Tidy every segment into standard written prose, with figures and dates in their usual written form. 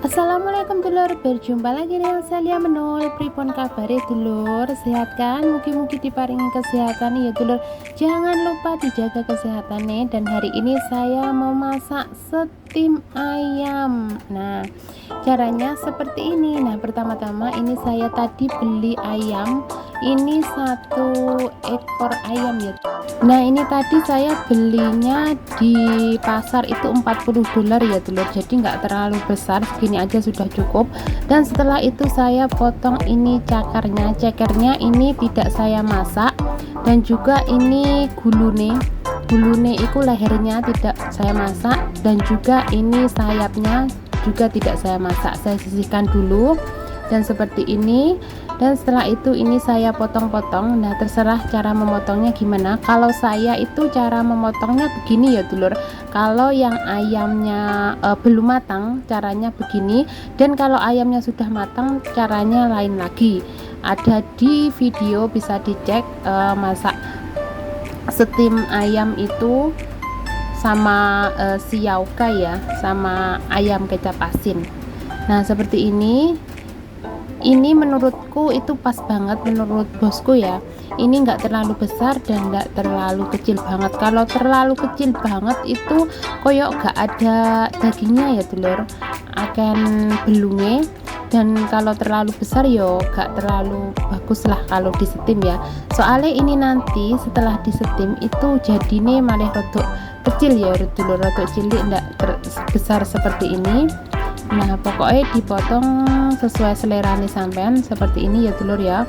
Assalamualaikum dulur, berjumpa lagi dengan saya Menul. Pripun kabare dulur, sehat kan? Mugi-mugi diparingi kesehatan ya dulur. Jangan lupa dijaga kesehatan nih. Dan hari ini saya mau masak steam ayam. Nah, caranya seperti ini. Nah, pertama-tama ini saya tadi beli ayam. Ini satu ekor ayam ya. Nah, ini tadi saya belinya di pasar itu $40 ya dulur, jadi nggak terlalu besar, segini aja sudah cukup. Dan setelah itu saya potong ini cekernya ini tidak saya masak. Dan juga ini gulune itu lehernya tidak saya masak. Dan juga ini sayapnya juga tidak saya masak, saya sisihkan dulu dan seperti ini. Dan setelah itu ini saya potong-potong. Nah, terserah cara memotongnya gimana. Kalau saya itu cara memotongnya begini ya dulur. Kalau yang ayamnya belum matang caranya begini, dan kalau ayamnya sudah matang caranya lain lagi. Ada di video, bisa dicek masak steam ayam itu sama siauka ya, sama ayam kecap asin. Nah, seperti ini menurutku itu pas banget, menurut bosku ya. Ini enggak terlalu besar dan enggak terlalu kecil banget. Kalau terlalu kecil banget itu koyok gak ada dagingnya ya dulur, akan belunge. Dan kalau terlalu besar yo gak terlalu bagus lah kalau di steam ya. Soalnya ini nanti setelah di steam itu jadinya malah rodok kecil ya dulur, rodok cilik, enggak besar seperti ini. Nah, pokoknya dipotong sesuai selera nih sampean, seperti ini ya dulur ya.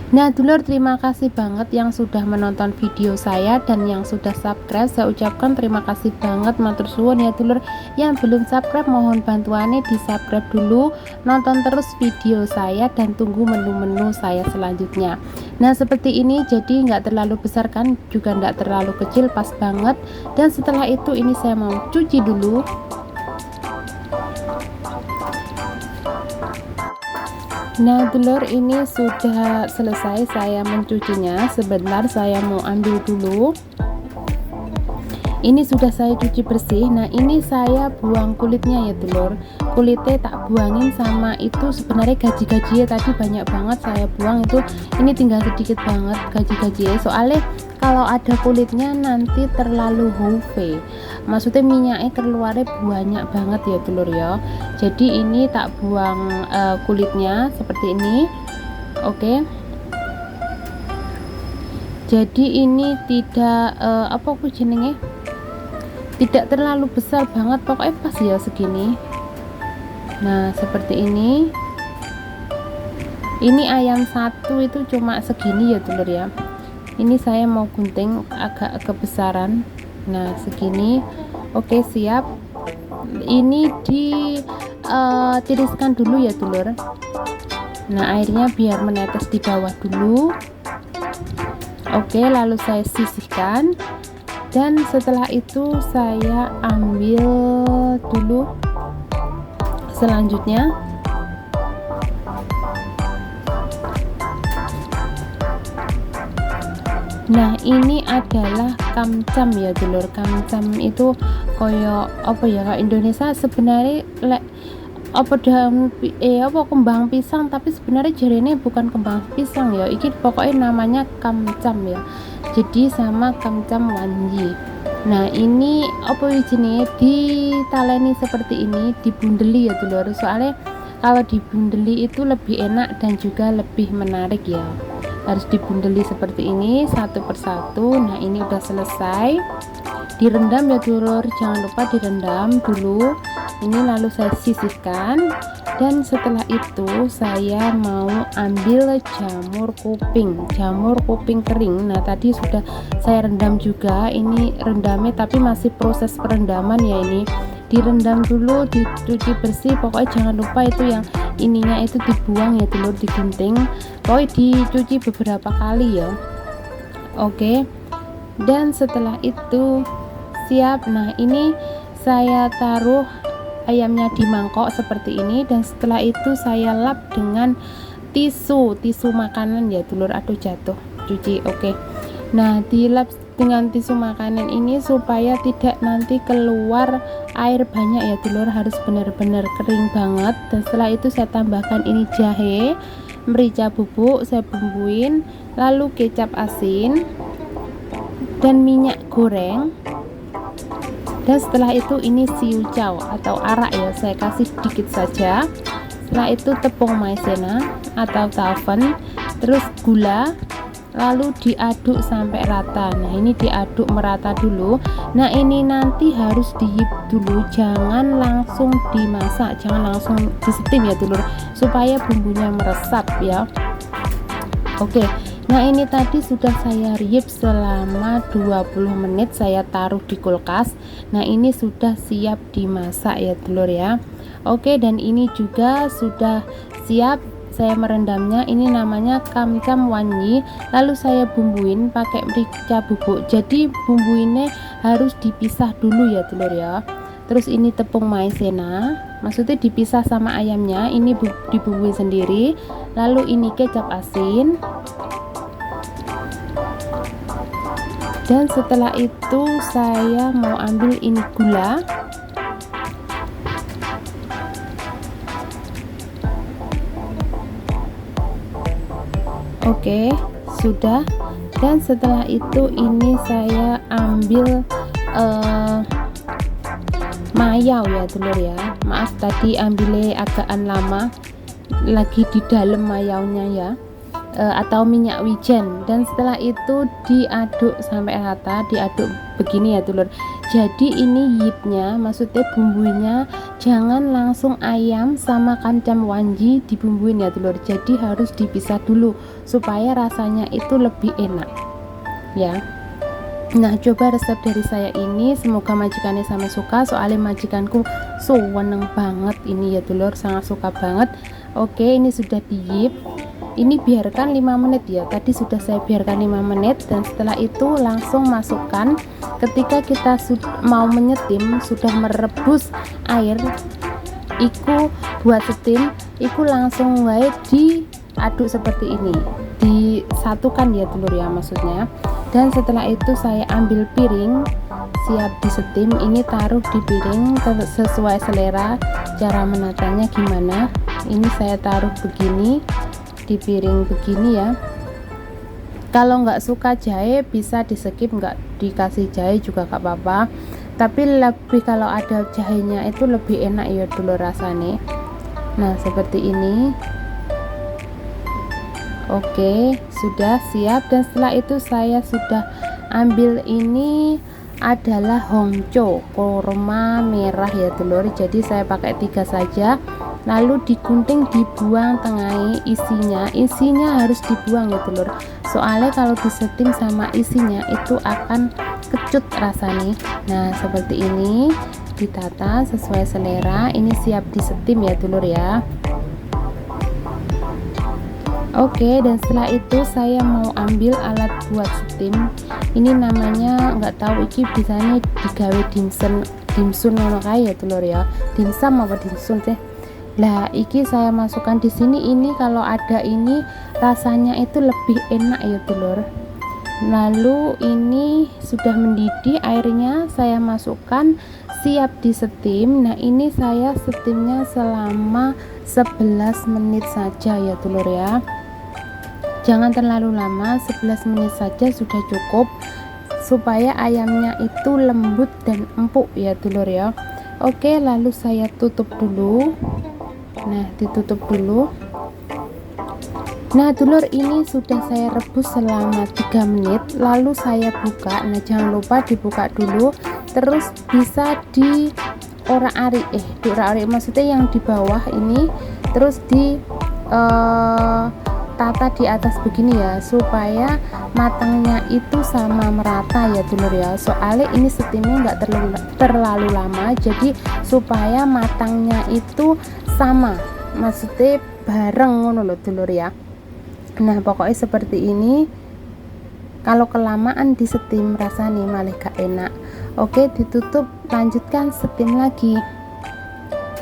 Nah dulur, terima kasih banget yang sudah menonton video saya dan yang sudah subscribe. Saya ucapkan terima kasih banget, matur suwun ya dulur. Yang belum subscribe mohon bantuannya di subscribe dulu, nonton terus video saya dan tunggu menu-menu saya selanjutnya. Nah seperti ini, jadi nggak terlalu besar kan, juga nggak terlalu kecil, pas banget. Dan setelah itu ini saya mau cuci dulu. Nah dulur, ini sudah selesai saya mencucinya. Sebentar saya mau ambil dulu. Ini sudah saya cuci bersih. Nah ini saya buang kulitnya ya dulur, kulitnya tak buangin. Sama itu sebenarnya gaji-gajinya tadi banyak banget saya buang, itu ini tinggal sedikit banget gaji-gajinya. Soalnya kalau ada kulitnya nanti terlalu hove, maksudnya minyaknya keluarnya banyak banget ya dulur ya. Jadi ini tak buang kulitnya seperti ini. Oke, jadi ini tidak apa aku jenenge, tidak terlalu besar banget, pokoknya pas ya segini. Nah seperti ini ayam satu itu cuma segini ya dulur ya. Ini saya mau gunting agak kebesaran. Nah segini. Oke, siap. Ini tiriskan dulu ya dulur. Nah airnya biar menetes di bawah dulu. Oke, lalu saya sisihkan. Dan setelah itu saya ambil dulu selanjutnya. Nah ini adalah kamcam ya dulur. Kamcam itu koyo apa ya, kalau Indonesia sebenarnya apa daun apa kembang pisang, tapi sebenarnya jarene bukan kembang pisang ya. Iki pokoknya namanya kamcam ya. Jadi sama kamcam wanji. Nah ini apa jenis ditaleni seperti ini, dibundeli ya dulur. Soalnya kalau dibundeli itu lebih enak dan juga lebih menarik ya. Harus dibundeli seperti ini satu persatu. Nah ini udah selesai, direndam ya dulur, jangan lupa direndam dulu. Ini lalu saya sisihkan. Dan setelah itu saya mau ambil jamur kuping kering. Nah tadi sudah saya rendam juga. Ini rendamnya tapi masih proses perendaman ya. Ini direndam dulu, dicuci bersih. Pokoknya jangan lupa itu yang ininya itu dibuang ya dulur, digunting. Pokoknya dicuci beberapa kali ya. Oke, dan setelah itu siap. Nah ini saya taruh ayamnya di mangkok seperti ini. Dan setelah itu saya lap dengan tisu makanan ya dulur. Aduh jatuh, cuci. Oke, nah dilap dengan tisu makanan ini supaya tidak nanti keluar air banyak ya dulur, harus benar-benar kering banget. Dan setelah itu saya tambahkan ini jahe, merica bubuk saya bumbuin, lalu kecap asin dan minyak goreng. Dan setelah itu ini siucau atau arak ya, saya kasih sedikit saja. Setelah itu tepung maizena atau taven, terus gula, lalu diaduk sampai rata. Nah ini diaduk merata dulu. Nah ini nanti harus dihip dulu, jangan langsung dimasak, jangan langsung di steam ya dulur, supaya bumbunya meresap ya. Oke, nah ini tadi sudah saya riep selama 20 menit, saya taruh di kulkas. Nah ini sudah siap dimasak ya dulur ya. Oke, dan ini juga sudah siap saya merendamnya. Ini namanya kamcam wanyi, lalu saya bumbuin pakai merica bubuk. Jadi bumbuinnya harus dipisah dulu ya dulur ya. Terus ini tepung maizena, maksudnya dipisah sama ayamnya, ini dibumbuin sendiri. Lalu ini kecap asin, dan setelah itu saya mau ambil ini gula. Oke, sudah. Dan setelah itu ini saya ambil mayau ya dulur ya. Maaf tadi ambilnya agakan lama, lagi di dalam mayaunya ya, atau minyak wijen. Dan setelah itu diaduk sampai rata, diaduk begini ya dulur. Jadi ini yipnya, maksudnya bumbunya jangan langsung ayam sama kamcam wanji dibumbuin ya dulur, jadi harus dipisah dulu supaya rasanya itu lebih enak ya. Nah coba resep dari saya ini, semoga majikannya sama suka, soalnya majikanku seneng banget ini ya dulur, sangat suka banget. Oke, ini sudah diyip, ini biarkan 5 menit ya, tadi sudah saya biarkan 5 menit. Dan setelah itu langsung masukkan, ketika kita mau menyetim, sudah merebus air iku buat steam, iku langsung wae diaduk seperti ini, disatukan ya dulur ya maksudnya. Dan setelah itu saya ambil piring siap di steam, ini taruh di piring sesuai selera cara menatanya gimana. Ini saya taruh begini di piring begini ya. Kalau nggak suka jahe bisa di skip, nggak dikasih jahe juga nggak apa-apa, tapi lebih kalau ada jahenya itu lebih enak ya dulu rasanya. Nah seperti ini. Oke, sudah siap. Dan setelah itu saya sudah ambil ini adalah hongco, kurma merah ya dulur, jadi saya pakai 3 saja. Lalu digunting, dibuang tengahnya isinya harus dibuang ya dulur, soalnya kalau disetim sama isinya itu akan kecut rasanya. Nah seperti ini, ditata sesuai selera. Ini siap disetim ya dulur ya. Oke, dan setelah itu saya mau ambil alat buat steam. Ini namanya nggak tahu iki bisanya digawe dimsun ngono kae ya dulur ya. Dimsum apa dimsun sih? Lah iki saya masukkan di sini, ini kalau ada ini rasanya itu lebih enak ya dulur. Lalu ini sudah mendidih airnya, saya masukkan, siap di steam. Nah ini saya steamnya selama 11 menit saja ya dulur ya, jangan terlalu lama, 11 menit saja sudah cukup supaya ayamnya itu lembut dan empuk ya dulur ya. Oke, lalu saya tutup dulu. Nah ditutup dulu. Nah dulur, ini sudah saya rebus selama 3 menit, lalu saya buka. Nah jangan lupa dibuka dulu, terus bisa di orak-arik maksudnya yang di bawah ini, terus di tata di atas begini ya, supaya matangnya itu sama merata ya dulur ya. Soalnya ini steamnya nggak terlalu lama, jadi supaya matangnya itu sama, maksudnya bareng ngono loh dulur ya. Nah pokoknya seperti ini, kalau kelamaan di steam rasanya malah gak enak. Oke, ditutup, lanjutkan steam lagi.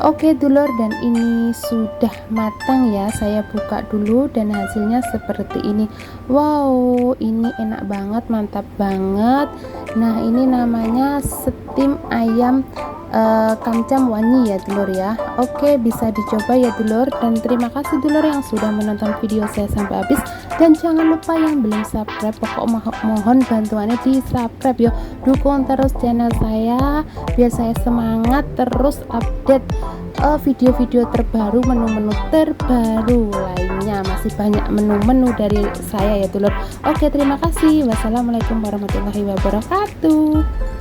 Oke dulur, dan ini sudah matang ya, saya buka dulu dan hasilnya seperti ini. Wow, ini enak banget, mantap banget. Nah, ini namanya steam ayam kamcam wangi ya dulur ya. Oke, bisa dicoba ya dulur, dan terima kasih dulur yang sudah menonton video saya sampai habis, dan jangan lupa yang belum subscribe, mohon bantuannya di subscribe yo, dukung terus channel saya biar saya semangat terus update video-video terbaru, menu-menu terbaru lainnya. Masih banyak menu-menu dari saya ya dulur. Oke, terima kasih. Wassalamualaikum warahmatullahi wabarakatuh.